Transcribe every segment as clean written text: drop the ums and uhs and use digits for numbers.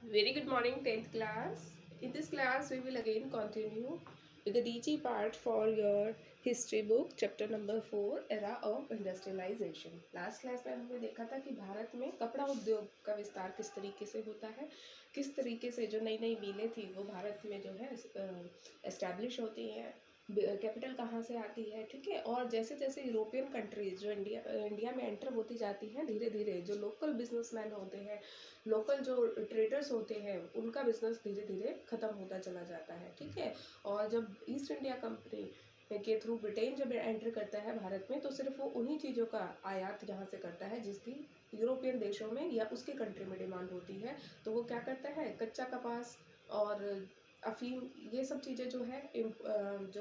Very good morning, 10th class. In this class, we will again continue with the DG part for your history book, chapter number 4, Era of Industrialization. Last class में हमने देखा था कि भारत में कपड़ा उद्योग का विस्तार किस तरीके से होता है, किस तरीके से जो नई नई मिलें थी वो भारत में जो है एस्टैब्लिश होती हैं, कैपिटल कहाँ से आती है, ठीक है। और जैसे जैसे यूरोपियन कंट्रीज जो इंडिया में एंटर होती जाती हैं, धीरे धीरे जो लोकल बिजनेसमैन होते हैं, लोकल जो ट्रेडर्स होते हैं, उनका बिजनेस धीरे धीरे ख़त्म होता चला जाता है, ठीक है। और जब ईस्ट इंडिया कंपनी के थ्रू ब्रिटेन जब एंटर करता है भारत में, तो सिर्फ वो उन्हीं चीज़ों का आयात यहाँ से करता है जिसकी यूरोपियन देशों में या उसके कंट्री में डिमांड होती है। तो वो क्या करता है, कच्चा कपास और अफीम, ये सब चीज़ें जो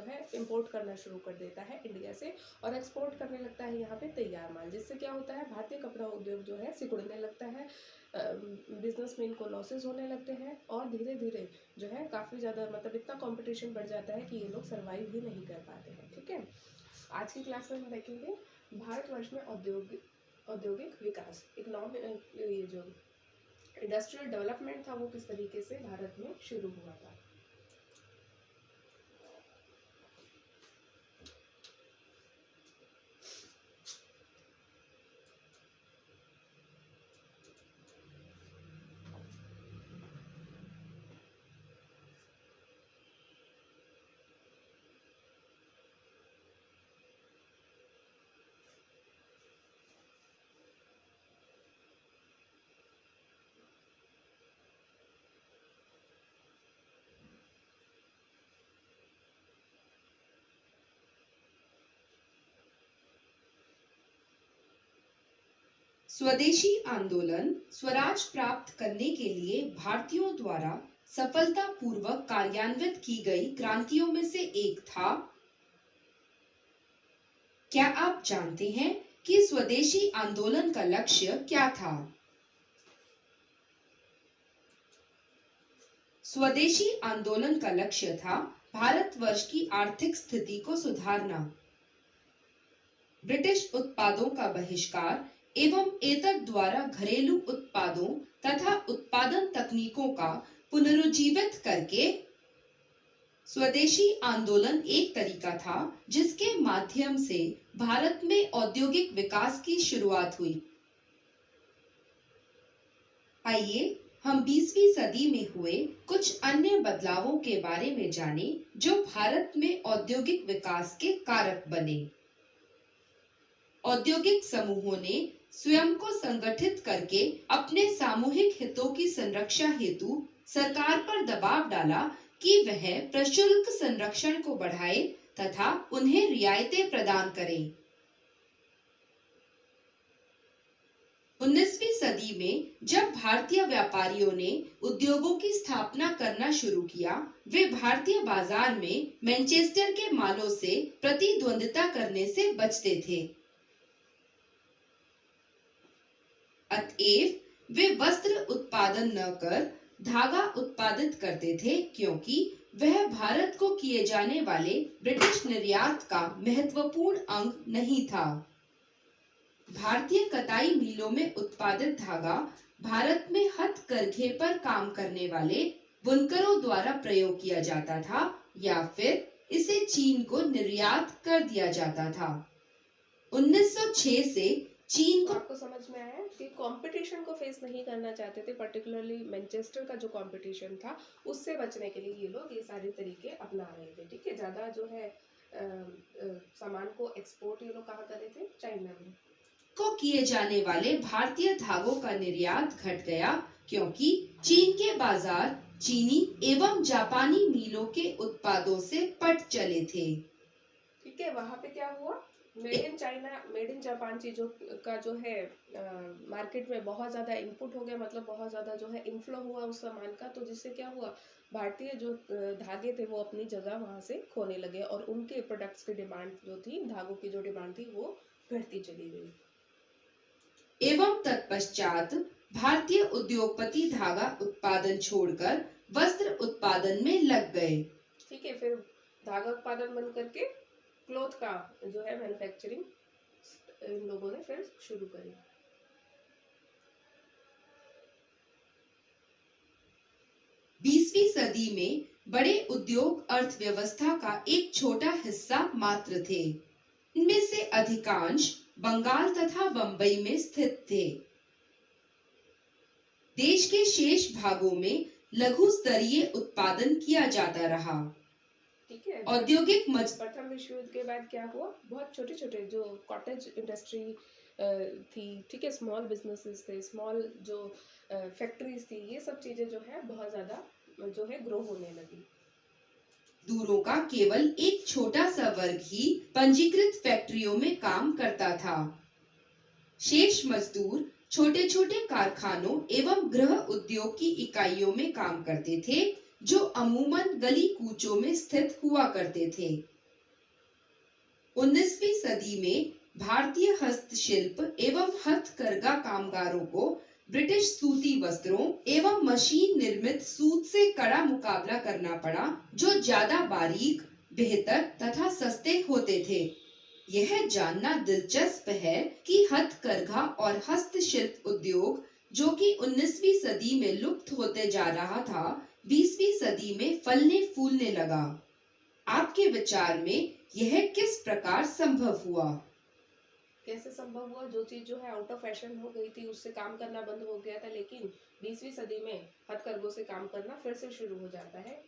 है इम्पोर्ट करना शुरू कर देता है इंडिया से, और एक्सपोर्ट करने लगता है यहाँ पे तैयार माल, जिससे क्या होता है, भारतीय कपड़ा उद्योग जो है सिकुड़ने लगता है, बिजनेसमैन को लॉसेस होने लगते हैं, और धीरे धीरे जो है काफ़ी ज़्यादा मतलब इतना कंपटीशन बढ़ जाता है कि ये लोग सर्वाइव भी नहीं कर पाते हैं, ठीक है। आज की क्लास में हम देखेंगे भारतवर्ष में औद्योगिक विकास, इकोनॉमिक, ये जो इंडस्ट्रियल डेवलपमेंट था वो किस तरीके से भारत में शुरू हुआ था। स्वदेशी आंदोलन स्वराज प्राप्त करने के लिए भारतीयों द्वारा सफलतापूर्वक कार्यान्वित की गई क्रांतियों में से एक था। क्या आप जानते हैं कि स्वदेशी आंदोलन का लक्ष्य क्या था? स्वदेशी आंदोलन का लक्ष्य था भारतवर्ष की आर्थिक स्थिति को सुधारना, ब्रिटिश उत्पादों का बहिष्कार एवं एतद द्वारा घरेलू उत्पादों तथा उत्पादन तकनीकों का पुनरुज्जीवित करके। स्वदेशी आंदोलन एक तरीका था जिसके माध्यम से भारत में औद्योगिक विकास की शुरुआत हुई। आइए हम 20वीं सदी में हुए कुछ अन्य बदलावों के बारे में जानें जो भारत में औद्योगिक विकास के कारक बने। औद्योगिक समूहों ने स्वयं को संगठित करके अपने सामूहिक हितों की संरक्षा हेतु सरकार पर दबाव डाला कि वह प्रशुल्क संरक्षण को बढ़ाए तथा उन्हें रियायतें प्रदान करें। 19वीं सदी में जब भारतीय व्यापारियों ने उद्योगों की स्थापना करना शुरू किया, वे भारतीय बाजार में मैनचेस्टर के मालों से प्रतिद्वंदिता करने से बचते थे। अतएव वे वस्त्र उत्पादन न कर धागा उत्पादित करते थे, क्योंकि वह भारत को किए जाने वाले ब्रिटिश निर्यात का महत्वपूर्ण अंग नहीं था। भारतीय कताई मिलों में उत्पादित धागा भारत में हथकरघे पर काम करने वाले बुनकरों द्वारा प्रयोग किया जाता था या फिर इसे चीन को निर्यात कर दिया जाता था। 1906 से चीन को आपको समझ में आया कि कंपटीशन को फेस नहीं करना चाहते थे, पर्टिकुलरली मैनचेस्टर का जो कंपटीशन था उससे बचने के लिए ये लोग ये सारे तरीके अपना रहे थे, ठीक है। ज़्यादा जो है सामान को एक्सपोर्ट ये लोग कहाँ कर रहे थे, चाइना में को किए जाने वाले भारतीय धागों का निर्यात घट गया, क्योंकि चीन के बाजार चीनी एवं जापानी मिलों के उत्पादों से पट चले थे, ठीक है। वहां पे क्या हुआ, made in China, made in Japan चीज़ों का जो है मार्केट में बहुत ज़्यादा इनपुट हो गया, मतलब बहुत ज़्यादा जो है इनफ्लो हुआ उस सामान का, तो जिससे क्या हुआ, भारतीय जो धागे थे वो अपनी जगह वहाँ से खोने लगे और उनके प्रोडक्ट्स की डिमांड जो थी, धागों की जो डिमांड थी वो घटती चली गई। एवं तत्पश्चात भारतीय उद्योगपति धागा उत्पादन छोड़कर वस्त्र उत्पादन में लग गए, ठीक है। फिर धागा उत्पादन बंद करके क्लोथ का जो है मैन्युफैक्चरिंग इन लोगों ने फिर शुरू करी। 20वीं सदी में बड़े उद्योग अर्थव्यवस्था का एक छोटा हिस्सा मात्र थे। इनमें से अधिकांश बंगाल तथा बंबई में स्थित थे। देश के शेष भागों में लघु स्तरीय उत्पादन किया जाता रहा। ठीक है। औद्योगिक प्रथम विश्व युद्ध के बाद क्या हुआ, बहुत छोटे छोटे जो कॉटेज इंडस्ट्री थी, ठीक है, स्मॉल बिजनेसेस थे, स्मॉल जो फैक्ट्रीज थी, ये सब चीजें जो है बहुत ज्यादा जो है ग्रो होने लगी। मजदूरों का केवल एक छोटा सा वर्ग ही पंजीकृत फैक्ट्रियों में काम करता था। शेष मजदूर छोटे छोटे कारखानों एवं गृह उद्योग की इकाइयों में काम करते थे, जो अमूमन गली कूचों में स्थित हुआ करते थे। 19वीं सदी में भारतीय हस्तशिल्प एवं हथकरघा कामगारों को ब्रिटिश सूती वस्त्रों एवं मशीन निर्मित सूत से कड़ा मुकाबला करना पड़ा, जो ज्यादा बारीक, बेहतर तथा सस्ते होते थे। यह जानना दिलचस्प है कि हथकरघा और हस्तशिल्प उद्योग, जो कि 19वीं सदी में लुप्त होते जा रहा था, 20वीं सदी में फलने फूलने लगा। आपके विचार में यह किस प्रकार संभव हुआ? कैसे संभव हुआ? जो चीज जो है आउट ऑफ फैशन हो गई थी, उससे काम करना बंद हो गया था, लेकिन 20वीं सदी में हथकरघों से काम करना फिर से शुरू हो जाता है।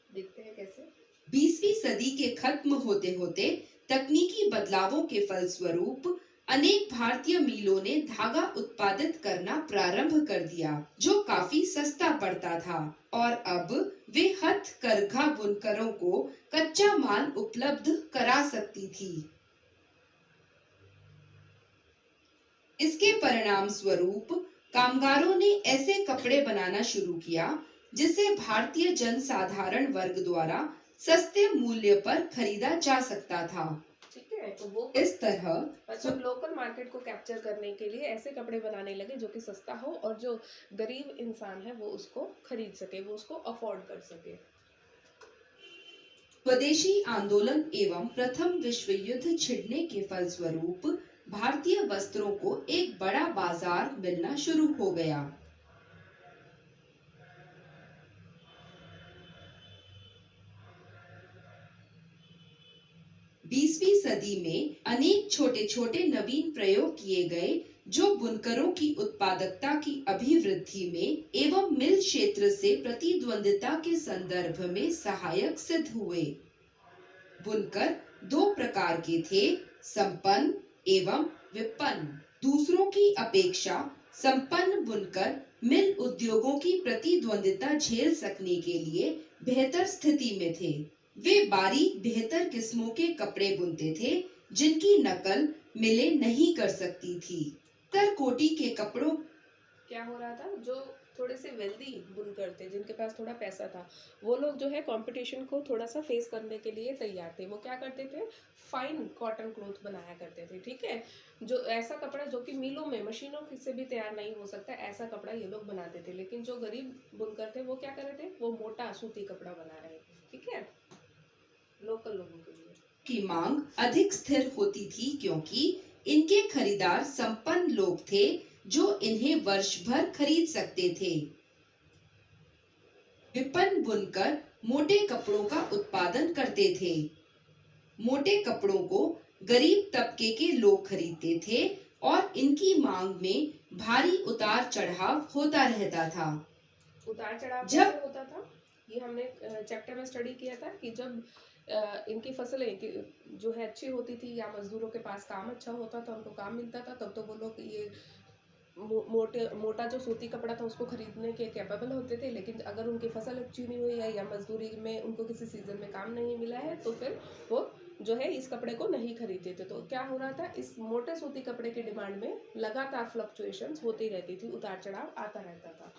देखते हैं कैसे। 20वीं सदी के खत्म होते होते तकनीकी बदलावों के फलस्वरूप अनेक भारतीय मिलों ने धागा उत्पादित करना प्रारंभ कर दिया, जो काफी सस्ता पड़ता था, और अब वे हथकरघा बुनकरों को कच्चा माल उपलब्ध करा सकती थी। इसके परिणाम स्वरूप कामगारों ने ऐसे कपड़े बनाना शुरू किया जिसे भारतीय जनसाधारण वर्ग द्वारा सस्ते मूल्य पर खरीदा जा सकता था। ठीक है, तो वो इस तरह मतलब लोकल मार्केट को कैप्चर करने के लिए ऐसे कपड़े बनाने लगे जो कि सस्ता हो और जो गरीब इंसान है वो उसको खरीद सके, वो उसको अफोर्ड कर सके। स्वदेशी आंदोलन एवं प्रथम विश्व युद्ध छिड़ने के फलस्वरूप भारतीय वस्त्रों को एक बड़ा बाजार मिलना शुरू हो गया। बीसवीं सदी में अनेक छोटे छोटे नवीन प्रयोग किए गए, जो बुनकरों की उत्पादकता की अभिवृद्धि में एवं मिल क्षेत्र से प्रतिद्वंदिता के संदर्भ में सहायक सिद्ध हुए। बुनकर दो प्रकार के थे, संपन्न एवं विपन्न। दूसरों की अपेक्षा संपन्न बुनकर मिल उद्योगों की प्रतिद्वंदिता झेल सकने के लिए बेहतर स्थिति में थे। वे बारीक बेहतर किस्मों के कपड़े बुनते थे, जिनकी नकल मिलें नहीं कर सकती थी। तरकोटी के कपड़ों क्या हो रहा था, जो थोड़े से वेल्दी बुनकर थे, जिनके पास थोड़ा पैसा था, वो लोग जो है कंपटीशन को थोड़ा सा फेस करने के लिए तैयार थे। वो क्या करते थे, फाइन कॉटन क्लॉथ बनाया करते थे। ठीक है, जो ऐसा कपड़ा जो कि मिलों में मशीनों से भी तैयार नहीं हो सकता, ऐसा कपड़ा ये लोग बनाते थे। लेकिन जो गरीब बुनकर थे वो क्या कर रहे थे, वो मोटा सूती कपड़ा बना रहे थे। ठीक है, लोकल लोगों के लिए की मांग अधिक स्थिर होती थी, क्योंकि इनके खरीदार संपन्न लोग थे, जो इन्हें वर्ष भर खरीद सकते थे। विपन्न बुनकर मोटे कपड़ों का उत्पादन करते थे। मोटे कपड़ों को गरीब तबके के लोग खरीदते थे और इनकी मांग में भारी उतार चढ़ाव होता रहता था। उतार चढ़ाव जब होता था, ये हमने चैप्टर में स्टडी किया था कि जब इनकी फसलें जो है अच्छी होती थी या मजदूरों के पास काम अच्छा होता था, उनको काम मिलता था, तब तो वो लोग ये मोटा जो सूती कपड़ा था उसको खरीदने के कैपेबल होते थे। लेकिन अगर उनकी फसल अच्छी नहीं हुई है या मजदूरी में उनको किसी सीजन में काम नहीं मिला है, तो फिर वो जो है इस कपड़े को नहीं खरीदते थे। तो क्या हो रहा था, इस मोटे सूती कपड़े की डिमांड में लगातार फ्लक्चुएशंस होती रहती थी, उतार चढ़ाव आता रहता था।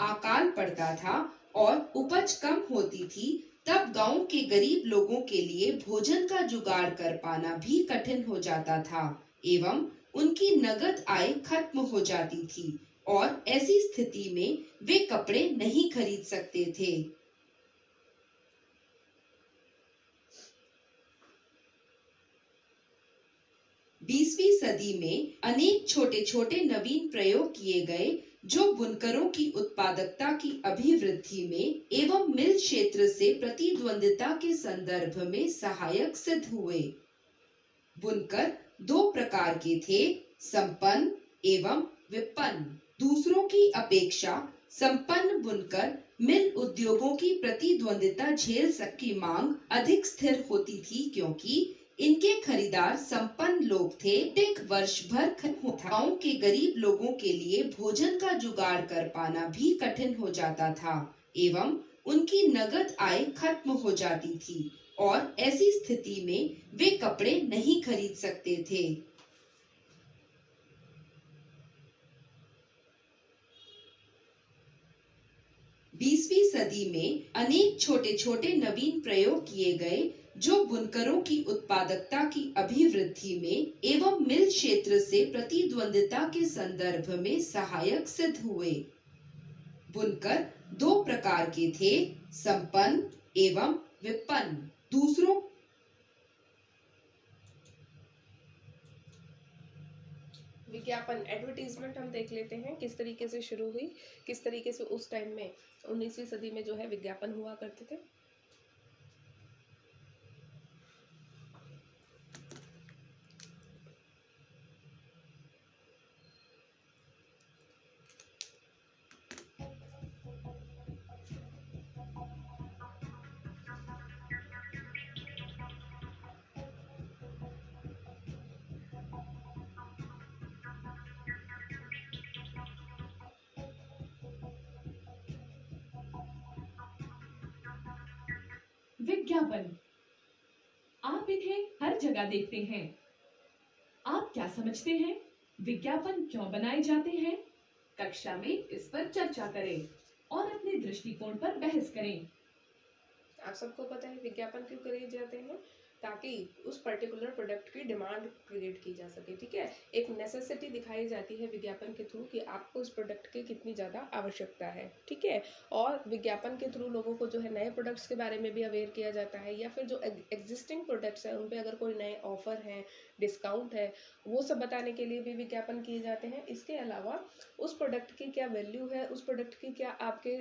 अकाल पड़ता था और उपज कम होती थी, तब गांव के गरीब लोगों के लिए भोजन का जुगाड़ कर पाना भी कठिन हो जाता था एवं उनकी नगद आय खत्म हो जाती थी, और ऐसी स्थिति में वे कपड़े नहीं खरीद सकते थे। बीसवीं सदी में अनेक छोटे छोटे नवीन प्रयोग किए गए, जो बुनकरों की उत्पादकता की अभिवृद्धि में एवं मिल क्षेत्र से प्रतिद्वंदिता के संदर्भ में सहायक सिद्ध हुए। बुनकर दो प्रकार के थे, संपन्न एवं विपन्न। दूसरों की अपेक्षा संपन्न बुनकर मिल उद्योगों की प्रतिद्वंदिता झेल सकी मांग अधिक स्थिर होती थी, क्योंकि इनके खरीदार संपन्न लोग थे। एक वर्ष भर गांव के गरीब लोगों के लिए भोजन का जुगाड़ कर पाना भी कठिन हो जाता था एवं उनकी नगद आय खत्म हो जाती थी और ऐसी स्थिति में वे कपड़े नहीं खरीद सकते थे। 20वीं सदी में अनेक छोटे छोटे नवीन प्रयोग किए गए, जो बुनकरों की उत्पादकता की अभिवृद्धि में एवं मिल क्षेत्र से प्रतिद्वंदिता के संदर्भ में सहायक सिद्ध हुए। बुनकर दो प्रकार के थे, संपन्न एवं विपन्न। दूसरों विज्ञापन एडवर्टीजमेंट हम देख लेते हैं किस तरीके से शुरू हुई, किस तरीके से उस टाइम में 19वीं सदी में जो है विज्ञापन हुआ करते थे। विज्ञापन, आप इन्हें हर जगह देखते हैं। आप क्या समझते हैं? विज्ञापन क्यों बनाए जाते हैं? कक्षा में इस पर चर्चा करें और अपने दृष्टिकोण पर बहस करें। आप सबको पता है विज्ञापन क्यों करे जाते हैं? ताकि उस पर्टिकुलर प्रोडक्ट की डिमांड क्रिएट की जा सके। ठीक है, एक नेसेसिटी दिखाई जाती है विज्ञापन के थ्रू कि आपको उस प्रोडक्ट की कितनी ज़्यादा आवश्यकता है। ठीक है, और विज्ञापन के थ्रू लोगों को जो है नए प्रोडक्ट्स के बारे में भी अवेयर किया जाता है, या फिर जो एग्जिस्टिंग प्रोडक्ट्स हैं उन पे अगर कोई नए ऑफर हैं, डिस्काउंट है, वो सब बताने के लिए भी विज्ञापन किए जाते हैं। इसके अलावा उस प्रोडक्ट की क्या वैल्यू है, उस प्रोडक्ट की क्या आपके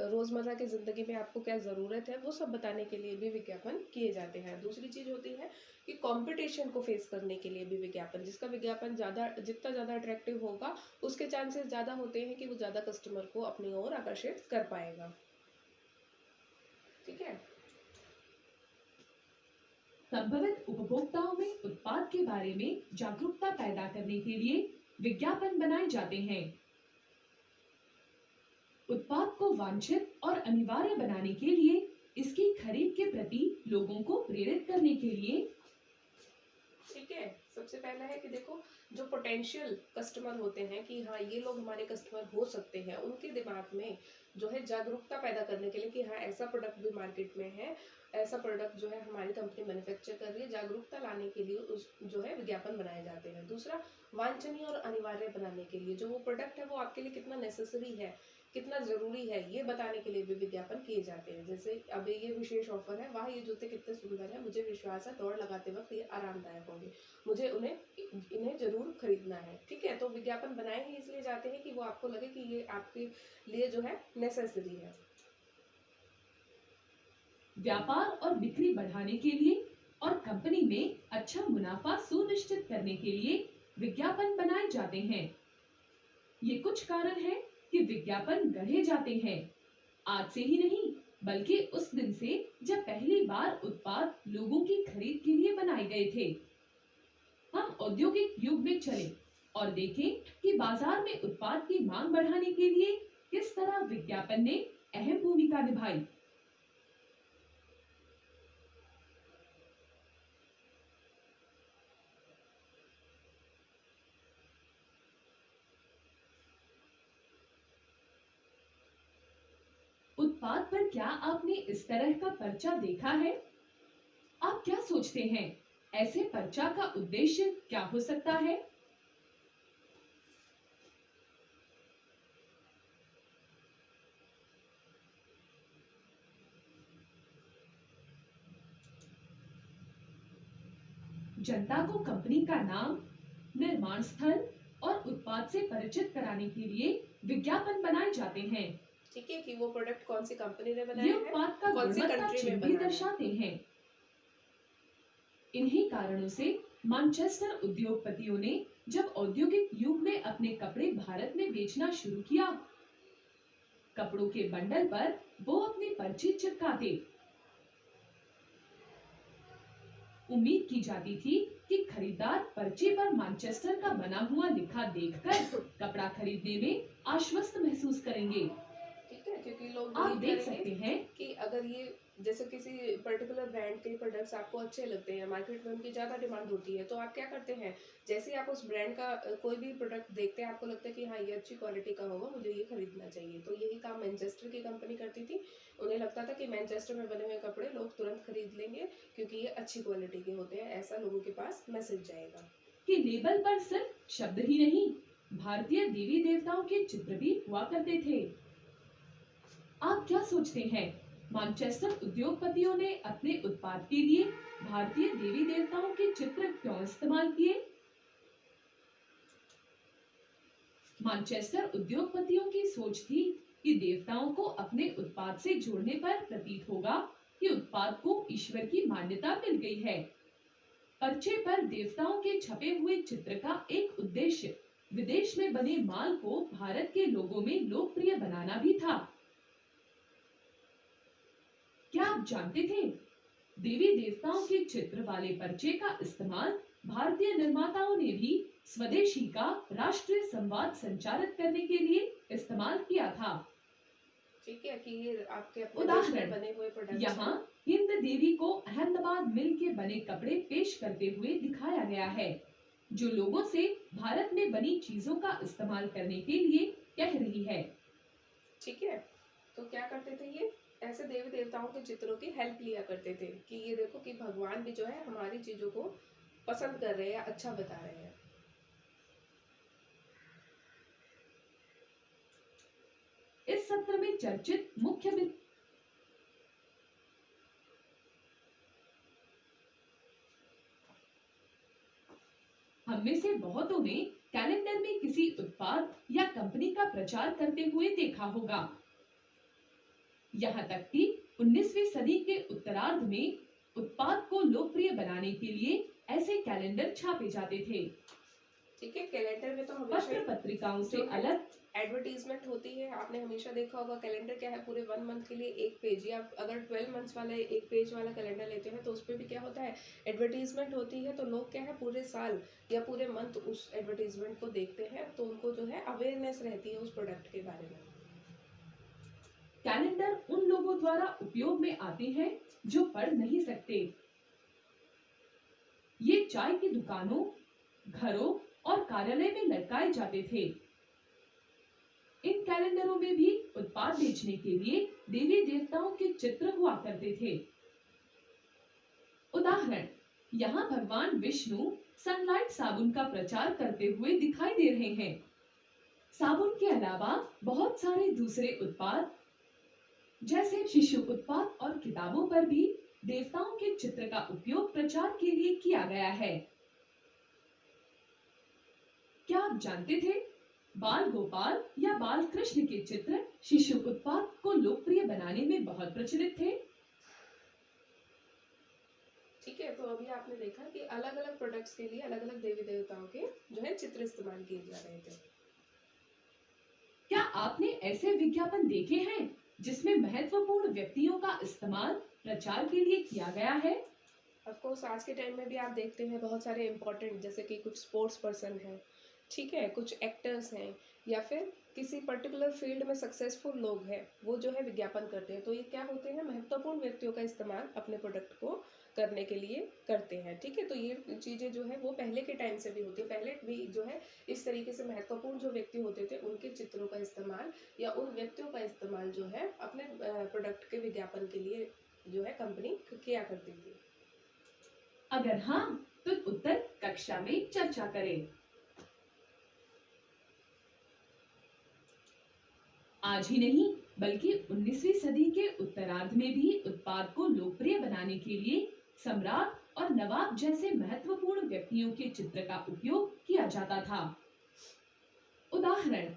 रोज़मर्रा की ज़िंदगी में आपको क्या ज़रूरत है, वो सब बताने के लिए भी विज्ञापन किए जाते हैं। दूसरी चीज़ होती है कि कंपटीशन को फेस करने के लिए भी विज्ञापन, जिसका विज्ञापन जितना ज़्यादा अट्रैक्टिव होगा उसके चांसेस ज़्यादा होते हैं कि वो ज़्यादा कस्टमर को अपनी ओर आकर्षित कर पाएगा। ठीक है, संभवित उपभोक्ताओं में उत्पाद के बारे में जागरूकता पैदा करने के लिए विज्ञापन बनाए जाते हैं। उत्पाद को वांछित और अनिवार्य बनाने के लिए, इसकी खरीद के प्रति लोगों को प्रेरित करने के लिए। ठीक है, सबसे पहला है कि देखो जो पोटेंशियल कस्टमर होते हैं कि हाँ ये लोग हमारे कस्टमर हो सकते हैं, उनके दिमाग में जो है जागरूकता पैदा करने के लिए कि हाँ ऐसा प्रोडक्ट भी मार्केट में है, ऐसा प्रोडक्ट जो है हमारी कंपनी मैन्युफैक्चर कर रही है, जागरूकता लाने के लिए उस जो है विज्ञापन बनाए जाते हैं। दूसरा, वांछनीय और अनिवार्य बनाने के लिए, जो वो प्रोडक्ट है वो आपके लिए कितना नेसेसरी है, कितना ज़रूरी है, ये बताने के लिए भी विज्ञापन किए जाते हैं। जैसे अब ये विशेष ऑफर है, वाह ये जूते कितने सुंदर है, मुझे विश्वास है दौड़ लगाते वक्त ये आरामदायक होंगे, मुझे इन्हें जरूर खरीदना है। ठीक है, तो विज्ञापन बनाए ही इसलिए जाते हैं कि वो आपको लगे कि ये आपके लिए जो है नेसेसरी है। व्यापार और बिक्री बढ़ाने के लिए और कंपनी में अच्छा मुनाफा सुनिश्चित करने के लिए विज्ञापन बनाए जाते हैं। ये कुछ कारण हैं कि विज्ञापन गढ़े जाते हैं। आज से ही नहीं, बल्कि उस दिन से जब पहली बार उत्पाद लोगों की खरीद के लिए बनाए गए थे। हम औद्योगिक युग में चले और देखें कि बाजार में उत्पाद की मांग बढ़ाने के लिए किस तरह विज्ञापन ने अहम भूमिका निभाई। उत्पाद पर क्या आपने इस तरह का पर्चा देखा है? आप क्या सोचते हैं, ऐसे पर्चा का उद्देश्य क्या हो सकता है? जनता को कंपनी का नाम, निर्माण स्थल और उत्पाद से परिचित कराने के लिए विज्ञापन बनाए जाते हैं। ठीक है, कि वो प्रोडक्ट कौन सी कंपनी ने ये बनाया है, उत्पाद का कौन सी गुणवत्ता कंट्री में चिन्ह भी बनाया है। दर्शाते हैं। इन्हीं कारणों से मैनचेस्टर उद्योगपतियों ने जब औद्योगिक युग में अपने कपड़े भारत में बेचना शुरू किया, कपड़ों के बंडल पर वो अपनी पर्ची चिपकाते। उम्मीद की जाती थी कि खरीदार पर्ची पर मैनचेस्टर का बना हुआ लिखा देखकर कपड़ा खरीदने में आश्वस्त महसूस करेंगे। ठीक है, क्योंकि लोग आप बिलीव देख करेंगे सकते हैं कि अगर ये जैसे किसी पर्टिकुलर ब्रांड के प्रोडक्ट्स आपको अच्छे लगते हैं, मार्केट में उनकी ज़्यादा डिमांड होती है, तो आप क्या करते हैं, जैसे ही आप उस ब्रांड का कोई भी प्रोडक्ट देखते हैं, आपको लगता है कि हाँ ये अच्छी क्वालिटी का होगा, मुझे ये खरीदना चाहिए। तो यही काम मैनचेस्टर की कंपनी करती थी। उन्हें लगता था कि मैनचेस्टर में बने हुए कपड़े लोग तुरंत खरीद लेंगे क्योंकि ये अच्छी क्वालिटी के होते हैं, ऐसा लोगों के पास मैसेज जाएगा। कि लेबल पर सिर्फ शब्द ही नहीं, भारतीय देवी देवताओं के चित्र भी हुआ करते थे। आप क्या सोचते हैं, मैनचेस्टर उद्योगपतियों ने अपने उत्पाद के लिए भारतीय देवी देवताओं के चित्र क्यों इस्तेमाल किए? मैनचेस्टर उद्योगपतियों की सोच थी कि देवताओं को अपने उत्पाद से जोड़ने पर प्रतीत होगा कि उत्पाद को ईश्वर की मान्यता मिल गई है। पर्चे पर देवताओं के छपे हुए चित्र का एक उद्देश्य विदेश में बने माल को भारत के लोगों में लोकप्रिय बनाना भी था। क्या आप जानते थे, देवी देवताओं के चित्र वाले पर्चे का इस्तेमाल भारतीय निर्माताओं ने भी स्वदेशी का राष्ट्रीय संवाद संचारित करने के लिए इस्तेमाल किया था। ठीक है, कि ये आपके अपने उदाहरण, देश में बने हुए प्रोडक्ट्स यहाँ हिंद देवी को अहमदाबाद मिल के बने कपड़े पेश करते हुए दिखाया गया है, जो लोगों से भारत में बनी चीजों का इस्तेमाल करने के लिए कह रही है। ठीक है, तो क्या करते थे ये, ऐसे देवी देवताओं के चित्रों की हेल्प लिया करते थे कि ये देखो कि भगवान भी जो है हमारी चीजों को पसंद कर रहे हैं, अच्छा बता रहे हैं। इस सत्र में चर्चित मुख्य हम में से बहुतों ने कैलेंडर में किसी उत्पाद या कंपनी का प्रचार करते हुए देखा होगा। यहाँ तक कि 19वीं सदी के उत्तरार्ध में उत्पाद को लोकप्रिय बनाने के लिए ऐसे कैलेंडर छापे जाते थे। ठीक है, कैलेंडर में तो पत्र हमेशा पत्रिकाओं से जो है अलग एडवर्टीजमेंट होती है। आपने हमेशा देखा होगा कैलेंडर क्या है, पूरे 1 मंथ के लिए एक पेज, या अगर 12 मंथ्स वाला एक पेज वाला कैलेंडर लेते हैं तो उस पर भी क्या होता है, एडवर्टीजमेंट होती है। तो लोग क्या है पूरे साल या पूरे मंथ उस एडवर्टीजमेंट को देखते हैं, तो उनको जो है अवेयरनेस रहती है उस प्रोडक्ट के बारे में। कैलेंडर उन लोगों द्वारा उपयोग में आते हैं जो पढ़ नहीं सकते। ये चाय की दुकानों, घरों और कार्यालय में लटकाए जाते थे। इन कैलेंडरों में भी उत्पाद बेचने के लिए देवी देवताओं के चित्र हुआ करते थे। उदाहरण, यहाँ भगवान विष्णु सनलाइट साबुन का प्रचार करते हुए दिखाई दे रहे हैं। साबुन के अलावा बहुत सारे दूसरे उत्पाद जैसे शिशु उत्पाद और किताबों पर भी देवताओं के चित्र का उपयोग प्रचार के लिए किया गया है। क्या आप जानते थे, बाल गोपाल या बाल कृष्ण के चित्र शिशु उत्पाद को लोकप्रिय बनाने में बहुत प्रचलित थे। ठीक है, तो अभी आपने देखा कि अलग अलग प्रोडक्ट्स के लिए अलग अलग देवी देवताओं के जो है चित्र इस्तेमाल किए जा रहे थे। क्या आपने ऐसे विज्ञापन देखे हैं जिसमें महत्वपूर्ण व्यक्तियों का इस्तेमाल प्रचार के लिए किया गया है? ऑफ कोर्स आज के टाइम में भी आप देखते हैं बहुत सारे इम्पोर्टेंट, जैसे कि कुछ स्पोर्ट्स पर्सन हैं, ठीक है, कुछ एक्टर्स हैं, या फिर किसी पर्टिकुलर फील्ड में सक्सेसफुल लोग हैं, वो जो है विज्ञापन करते हैं। तो ये क्या होते हैं, महत्वपूर्ण व्यक्तियों का इस्तेमाल अपने प्रोडक्ट को करने के लिए करते हैं। ठीक है, तो ये चीज़ें जो है वो पहले के टाइम से भी होती है। पहले भी जो है इस तरीके से महत्वपूर्ण जो व्यक्ति होते थे उनके चित्रों का इस्तेमाल या उन व्यक्तियों का इस्तेमाल जो है अपने प्रोडक्ट के विज्ञापन के लिए जो है कंपनी किया करती थी। अगर हाँ, तो उत्तर कक्षा में चर्चा करें। आज ही नहीं बल्कि 19वीं सदी के उत्तरार्ध में भी उत्पाद को लोकप्रिय बनाने के लिए सम्राट और नवाब जैसे महत्वपूर्ण व्यक्तियों के चित्र का उपयोग किया जाता था। उदाहरण,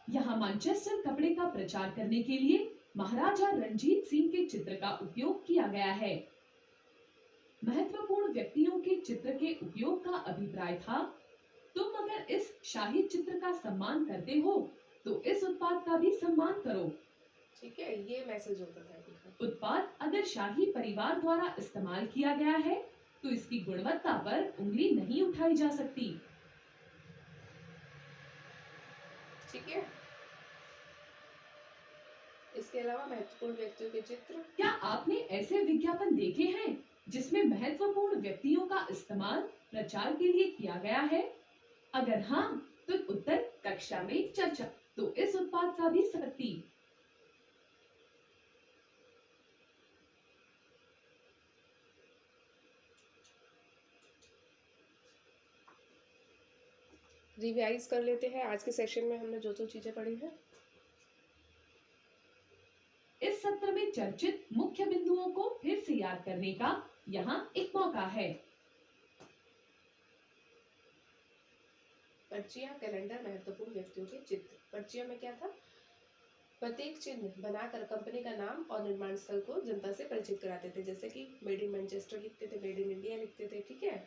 यहाँ मैनचेस्टर कपड़े का प्रचार करने के लिए महाराजा रणजीत सिंह के चित्र का उपयोग किया गया है। महत्वपूर्ण व्यक्तियों के चित्र के उपयोग का अभिप्राय था, तुम अगर इस शाही चित्र का सम्मान करते हो तो इस उत्पाद का भी सम्मान करो। ठीक है, ये मैसेज होता था इनका। उत्पाद अगर शाही परिवार द्वारा इस्तेमाल किया गया है तो इसकी गुणवत्ता पर उंगली नहीं उठाई जा सकती। ठीक है, इसके अलावा महत्वपूर्ण व्यक्तियों के चित्र। क्या आपने ऐसे विज्ञापन देखे हैं जिसमें महत्वपूर्ण व्यक्तियों का इस्तेमाल प्रचार के लिए किया गया है? अगर हाँ, तो उत्तर कक्षा में चर्चा। तो इस उत्पाद का भी सकती। रिवाइज कर लेते हैं आज के सेशन में हमने जो चीजें पढ़ी हैं। इस सत्र में चर्चित मुख्य बिंदुओं को फिर से याद करने का यहाँ एक मौका है। पर्चियां, कैलेंडर, महत्वपूर्ण व्यक्तियों के चित्र। पर्चियां में क्या था? प्रत्येक चिन्ह बनाकर कंपनी का नाम और निर्माण स्थल को जनता से परिचित कराते थे, जैसे कि मेड इन मैनचेस्टर लिखते थे, मेड इन इंडिया लिखते थे। ठीक है,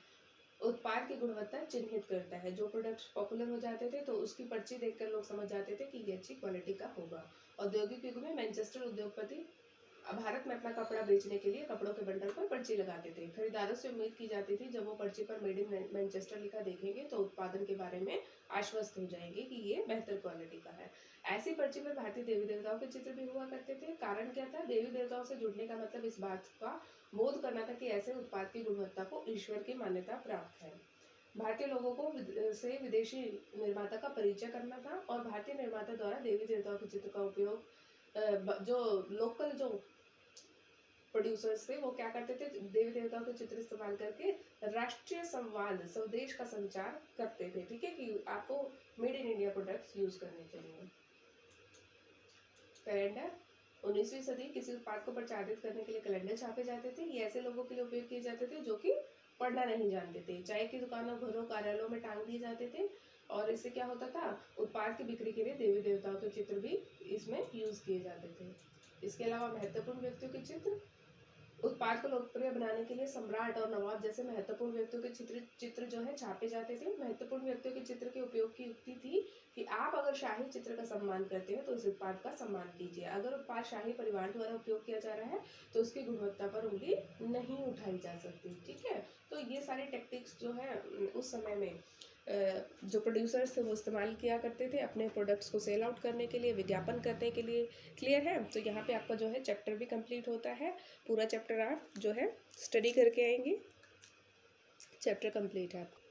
उत्पाद की गुणवत्ता चिन्हित करता है। जो प्रोडक्ट पॉपुलर हो जाते थे तो उसकी पर्ची देखकर लोग समझ जाते थे कि ये अच्छी क्वालिटी का होगा। औद्योगिक युग में मैनचेस्टर उद्योगपति भारत में अपना कपड़ा बेचने के लिए कपड़ों के बंडल पर पर्ची लगाते थे। खरीदारों से उम्मीद की जाती थी जब वो पर्ची पर मेड इन मैनचेस्टर लिखा देखेंगे तो उत्पादन के बारे में आश्वस्त हो जाएंगे कि ये बेहतर क्वालिटी का है। ऐसी पर्ची पर भारतीय देवी देवताओं के चित्र भी हुआ करते थे। कारण क्या था? देवी देवताओं से जुड़ने का मतलब इस बात का बोध करना था कि ऐसे उत्पाद की गुणवत्ता को ईश्वर की मान्यता प्राप्त है। भारतीय लोगों को से विदेशी निर्माता का परिचय करना था और भारतीय निर्माता द्वारा देवी देवताओं के चित्र का उपयोग जो लोकल जो प्रोड्यूसर्स थे वो क्या करते थे, देवी देवताओं के चित्र इस्तेमाल करके राष्ट्रीय संवाद, स्वदेश का संचार करते थे। ठीक है, कि आपको made in India products use करने चाहिए। कैलेंडर, 19वीं सदी किसी उत्पाद को प्रचारित करने के लिए कैलेंडर छापे जाते थे। ये ऐसे लोगों के लिए उपयोग किए जाते थे जो कि पढ़ना नहीं जानते थे। चाय की दुकानों, घरों, कार्यालयों में टांग दिए जाते थे और इससे क्या होता था, उत्पाद की बिक्री के लिए देवी देवताओं के चित्र भी इसमें यूज किए जाते थे। इसके अलावा महत्वपूर्ण व्यक्तियों के चित्र, उत्पाद को लोकप्रिय बनाने के लिए सम्राट और नवाब जैसे महत्वपूर्ण व्यक्तियों के चित्र जो है छापे जाते थे। महत्वपूर्ण व्यक्तियों के चित्र के उपयोग की युक्ति थी कि आप अगर शाही चित्र का सम्मान करते हैं तो इस उत्पाद का सम्मान कीजिए। अगर उत्पाद शाही परिवार द्वारा उपयोग किया जा रहा है तो उसकी गुणवत्ता पर उंगली नहीं उठाई जा सकती। ठीक है, तो ये सारे टेक्टिक्स जो है उस समय में जो प्रोड्यूसर्स थे वो इस्तेमाल किया करते थे अपने प्रोडक्ट्स को सेल आउट करने के लिए, विज्ञापन करने के लिए। क्लियर है? तो यहाँ पे आपका जो है चैप्टर भी कंप्लीट होता है। पूरा चैप्टर आप जो है स्टडी करके आएंगे, चैप्टर कंप्लीट है आपका।